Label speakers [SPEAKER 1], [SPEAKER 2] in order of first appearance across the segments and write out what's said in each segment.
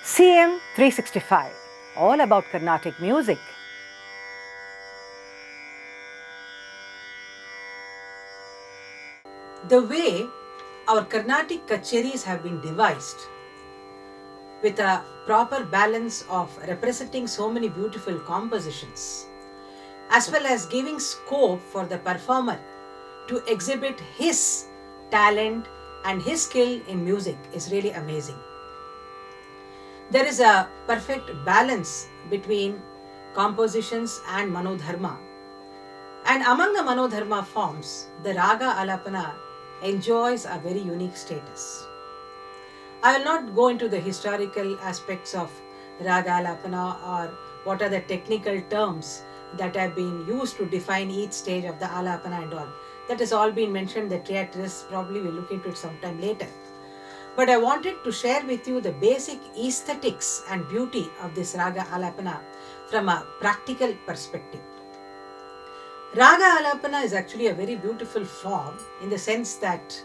[SPEAKER 1] CM 365, all about Carnatic music.
[SPEAKER 2] The way our Carnatic kacheris have been devised, with a proper balance of representing so many beautiful compositions, as well as giving scope for the performer to exhibit his talent and his skill in music, is really amazing. There is a perfect balance between compositions and manodharma. And among the manodharma forms, the Raga Alapana enjoys a very unique status. I will not go into the historical aspects of Raga Alapana or what are the technical terms that have been used to define each stage of the Alapana and all. That has all been mentioned, the theatrists probably will look into it sometime later. But I wanted to share with you the basic aesthetics and beauty of this Raga Alapana from a practical perspective. Raga Alapana is actually a very beautiful form in the sense that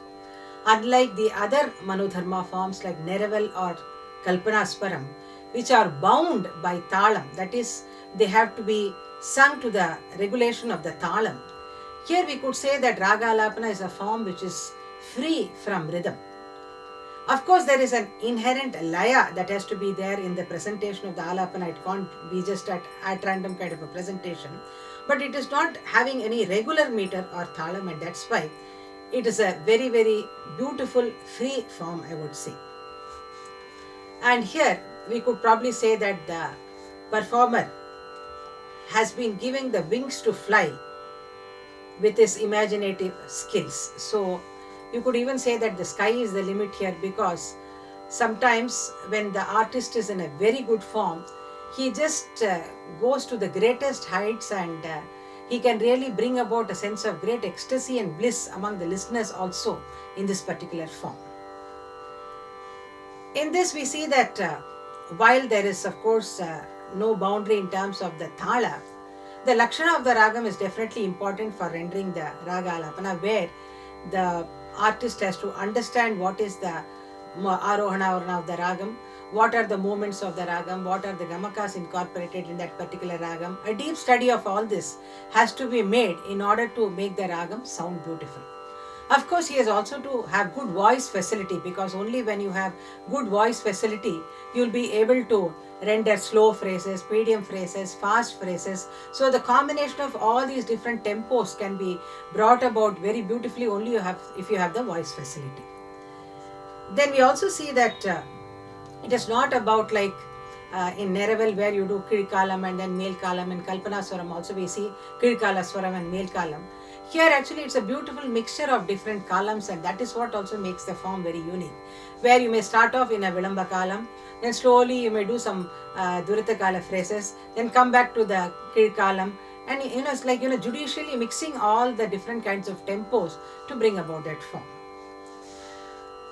[SPEAKER 2] unlike the other manodharma forms like Neraval or Kalpanaswaram, which are bound by talam, that is, they have to be sung to the regulation of the talam. Here we could say that Raga Alapana is a form which is free from rhythm. Of course, there is an inherent laya that has to be there in the presentation of the Alapana. It can't be just at random kind of a presentation. But it is not having any regular meter or thalam, and that's why it is a very, very beautiful free form, I would say. And here we could probably say that the performer has been given the wings to fly with his imaginative skills. So you could even say that the sky is the limit here, because sometimes when the artist is in a very good form, he just goes to the greatest heights, and he can really bring about a sense of great ecstasy and bliss among the listeners also in this particular form. In this we see that while there is of course no boundary in terms of the thala, the lakshana of the ragam is definitely important for rendering the Raga Alapana, where the artist has to understand what is the arohana varna of the ragam, what are the movements of the ragam, what are the gamakas incorporated in that particular ragam. A deep study of all this has to be made in order to make the ragam sound beautiful. Of course, he has also to have good voice facility, because only when you have good voice facility, you will be able to render slow phrases, medium phrases, fast phrases. So the combination of all these different tempos can be brought about very beautifully only if you have the voice facility. Then we also see that it is not about like in Neraval where you do Kidkalam and then Mel Kalam, and Kalpanaswaram also we see Kidkalaswaram and Mel Kalam. Here actually it's a beautiful mixture of different kalams, and that is what also makes the form very unique, where you may start off in a Vilamba Kalam, then slowly you may do some Durita Kala phrases, then come back to the Kidkalam, and it's like judicially mixing all the different kinds of tempos to bring about that form.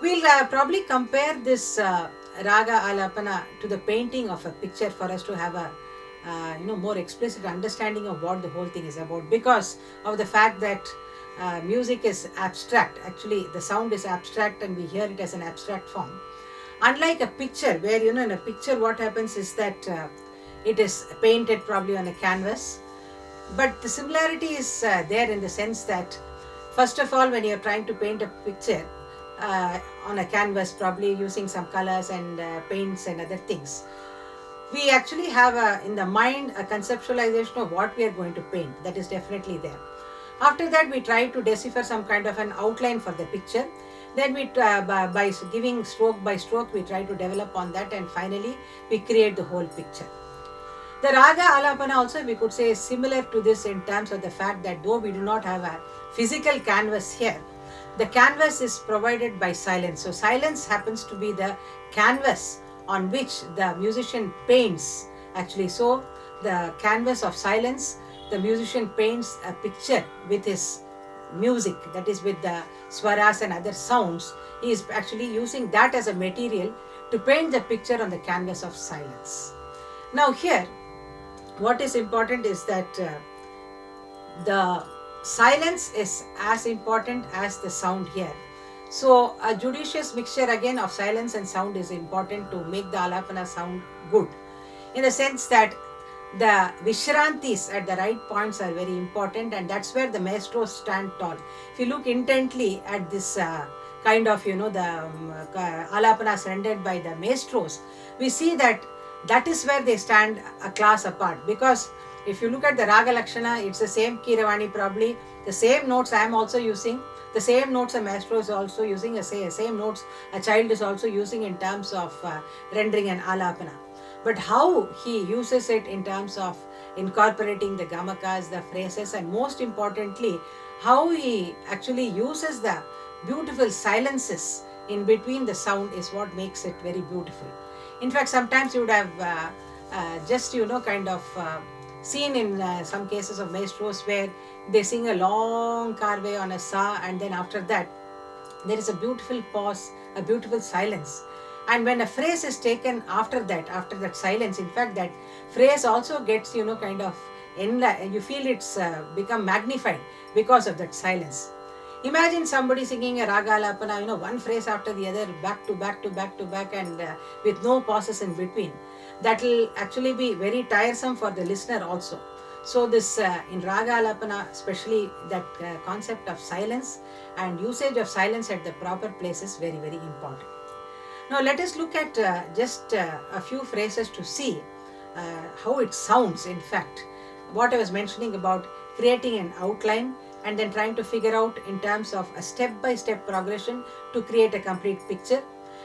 [SPEAKER 2] We'll probably compare this Raga Alapana to the painting of a picture for us to have a more explicit understanding of what the whole thing is about, because of the fact that music is abstract. Actually, the sound is abstract and we hear it as an abstract form. Unlike a picture, where in a picture what happens is that it is painted probably on a canvas, but the similarity is there in the sense that first of all, when you're trying to paint a picture on a canvas, probably using some colors and paints and other things, we actually have in the mind a conceptualization of what we are going to paint. That is definitely there. After that, we try to decipher some kind of an outline for the picture. Then we by giving stroke by stroke, we try to develop on that, and finally we create the whole picture. The Raga Alapana also we could say is similar to this in terms of the fact that though we do not have a physical canvas here, the canvas is provided by silence. So silence happens to be the canvas on which the musician paints actually. So the canvas of silence, the musician paints a picture with his music, that is with the swaras and other sounds. He is actually using that as a material to paint the picture on the canvas of silence. Now here, what is important is that the silence is as important as the sound here. So a judicious mixture again of silence and sound is important to make the alapana sound good, in the sense that the Vishrantis at the right points are very important, and that's where the maestros stand tall. If you look intently at this kind of, the alapanas rendered by the maestros, we see that that is where they stand a class apart. Because if you look at the Raga Lakshana, it's the same Kiravani, probably the same notes I am also using, the same notes a maestro is also using, the same notes a child is also using in terms of rendering an alapana. But how he uses it in terms of incorporating the gamakas, the phrases, and most importantly, how he actually uses the beautiful silences in between the sound is what makes it very beautiful. In fact, sometimes you would have just, seen in some cases of maestros where they sing a long carve on a sa, and then after that, there is a beautiful pause, a beautiful silence. And when a phrase is taken after that silence, in fact, that phrase also gets, you feel it's become magnified because of that silence. Imagine somebody singing a Raga Alapana, one phrase after the other, back to back to back to back, and with no pauses in between. That will actually be very tiresome for the listener also. So this in Raga Alapana, especially that concept of silence and usage of silence at the proper place is very, very important. Now let us look at just a few phrases to see how it sounds. In fact, what I was mentioning about creating an outline and then trying to figure out in terms of a step-by-step progression to create a complete picture.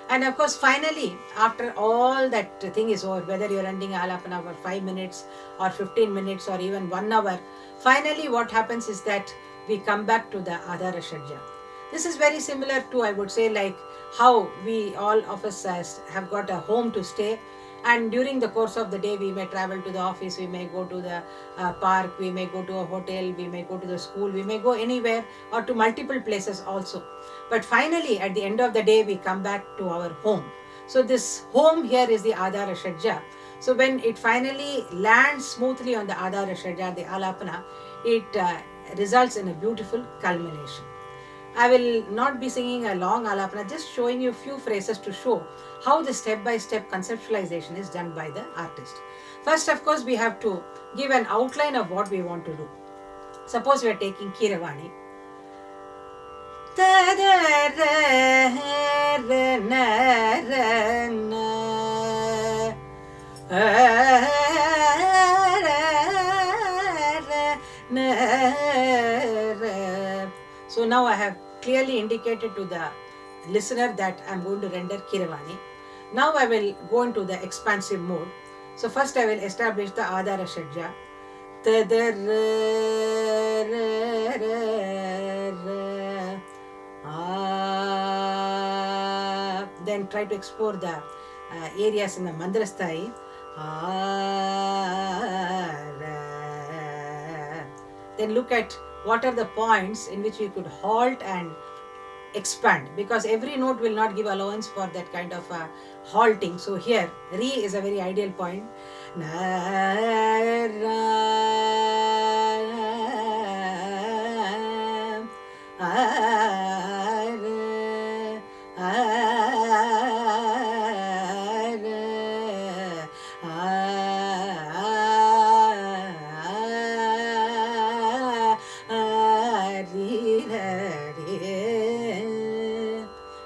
[SPEAKER 2] And of course, finally, after all that thing is over, whether you're ending alapana for 5 minutes or 15 minutes or even 1 hour, finally what happens is that we come back to the Adhara Shadja. This is very similar to, I would say, like how we all of us have got a home to stay, and during the course of the day we may travel to the office, we may go to the park, we may go to a hotel, we may go to the school, we may go anywhere or to multiple places also. But finally at the end of the day we come back to our home. So this home here is the Adhara Shadja. So when it finally lands smoothly on the Adhara Shadja, the alapana, it results in a beautiful culmination. I will not be singing a long alapana, just showing you a few phrases to show how the step-by-step conceptualization is done by the artist. First, of course, we have to give an outline of what we want to do. Suppose we are taking Kiravani. So now I have clearly indicated to the listener that I am going to render Kiravani. Now I will go into the expansive mode. So first I will establish the Adhara Shadja. Then try to explore the areas in the Mandrasthai. Then look at what are the points in which we could halt and expand, because every note will not give allowance for that kind of halting. So here Re is a very ideal point.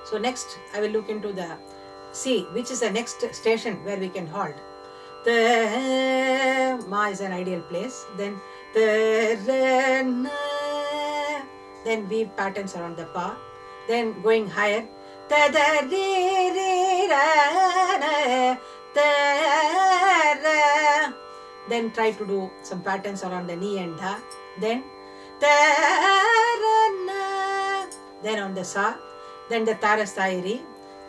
[SPEAKER 2] So next I will look into the C, which is the next station where we can halt. The Ma is an ideal place. Then the then weave patterns around the Pa. Then going higher. Then try to do some patterns around the Ni and Dha. Then on the Sa. Then the Tarasthairi,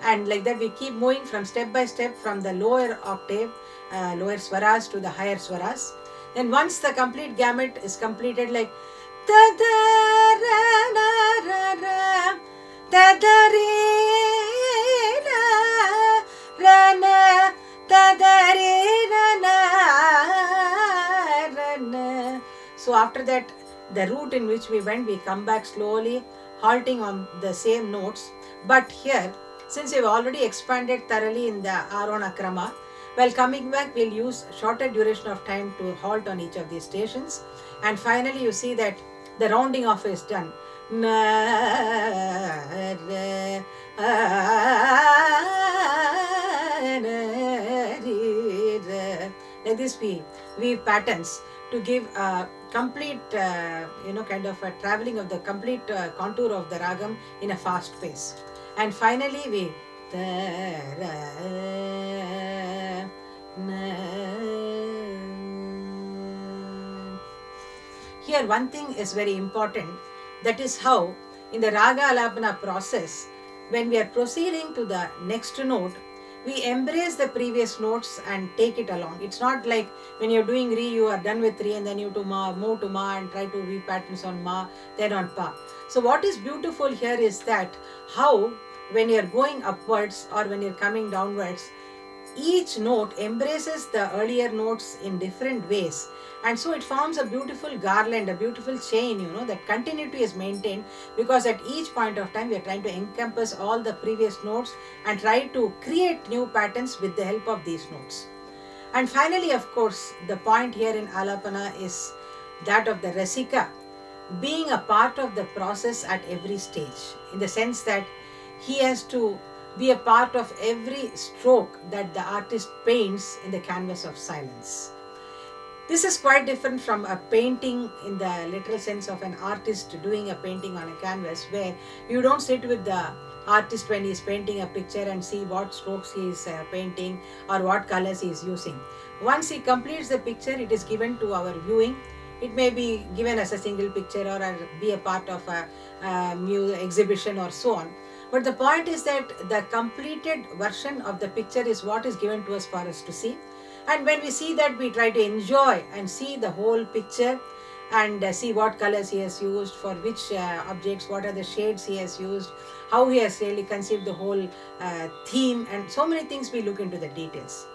[SPEAKER 2] and like that we keep moving from step by step from the lower octave, lower swaras to the higher swaras. Then once the complete gamut is completed, like so after that, the route in which we went, we come back slowly. halting on the same notes. But here, since we've already expanded thoroughly in the Arona Krama, while coming back, we'll use shorter duration of time to halt on each of these stations. And finally, you see that the rounding off is done. Like this, we weave patterns to give a complete, kind of a traveling of the complete contour of the ragam in a fast pace. And finally, we here one thing is very important, that is how in the Raga Alapana process, when we are proceeding to the next note, we embrace the previous notes and take it along. It's not like when you're doing Re, you are done with Re and then you to Ma, move to Ma and try to weave patterns on Ma, then on Pa. So what is beautiful here is that how when you're going upwards or when you're coming downwards, each note embraces the earlier notes in different ways, and so it forms a beautiful garland, a beautiful chain, that continuity is maintained, because at each point of time we are trying to encompass all the previous notes and try to create new patterns with the help of these notes. And finally, of course, the point here in Alapana is that of the Rasika being a part of the process at every stage, in the sense that he has to be a part of every stroke that the artist paints in the canvas of silence. This is quite different from a painting in the literal sense of an artist doing a painting on a canvas, where you don't sit with the artist when he is painting a picture and see what strokes he is painting or what colors he is using. Once he completes the picture, it is given to our viewing. It may be given as a single picture or be a part of a exhibition or so on. But the point is that the completed version of the picture is what is given to us for us to see. And when we see that, we try to enjoy and see the whole picture and see what colors he has used, for which objects, what are the shades he has used, how he has really conceived the whole theme, and so many things we look into the details.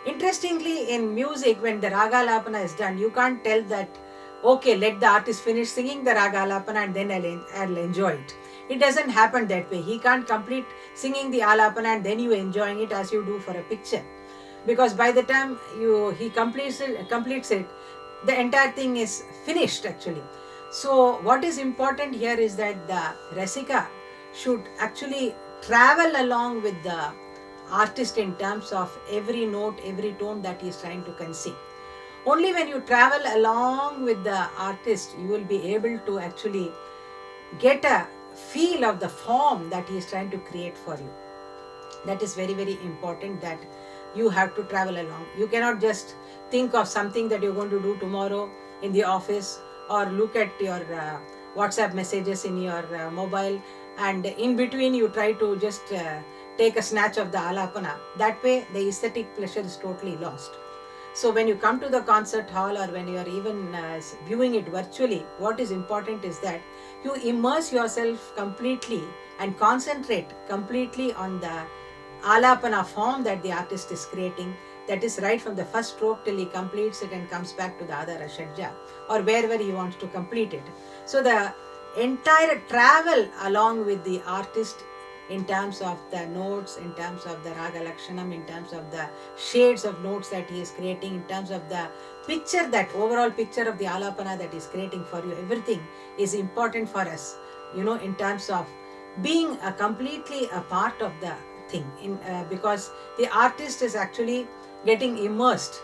[SPEAKER 2] Interestingly, in music, when the Raga Alapana is done, you can't tell that, okay, let the artist finish singing the Raga Alapana and then I'll enjoy it. It doesn't happen that way. He can't complete singing the Alapana and then you enjoying it as you do for a picture. Because by the time he completes it, the entire thing is finished actually. So what is important here is that the Rasika should actually travel along with the artist in terms of every note, every tone that he is trying to conceive. Only when you travel along with the artist, you will be able to actually get a feel of the form that he is trying to create for you. That is very, very important, that you have to travel along. You cannot just think of something that you're going to do tomorrow in the office, or look at your WhatsApp messages in your mobile, and in between you try to just take a snatch of the Alapana. That way the aesthetic pleasure is totally lost. So when you come to the concert hall, or when you are even viewing it virtually, what is important is that you immerse yourself completely and concentrate completely on the Alapana form that the artist is creating. That is right from the first stroke till he completes it and comes back to the other Ashadja, or wherever he wants to complete it. So the entire travel along with the artist in terms of the notes, in terms of the Raga Lakshanam, in terms of the shades of notes that he is creating, in terms of the picture, that overall picture of the Alapana that he is creating for you, everything is important for us, in terms of being completely a part of the thing, because the artist is actually getting immersed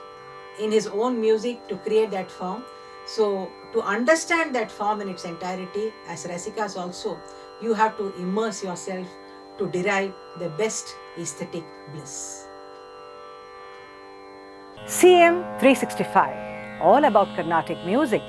[SPEAKER 2] in his own music to create that form. So to understand that form in its entirety, as Rasikas also, you have to immerse yourself to derive the best aesthetic bliss.
[SPEAKER 1] CM 365, all about Carnatic music.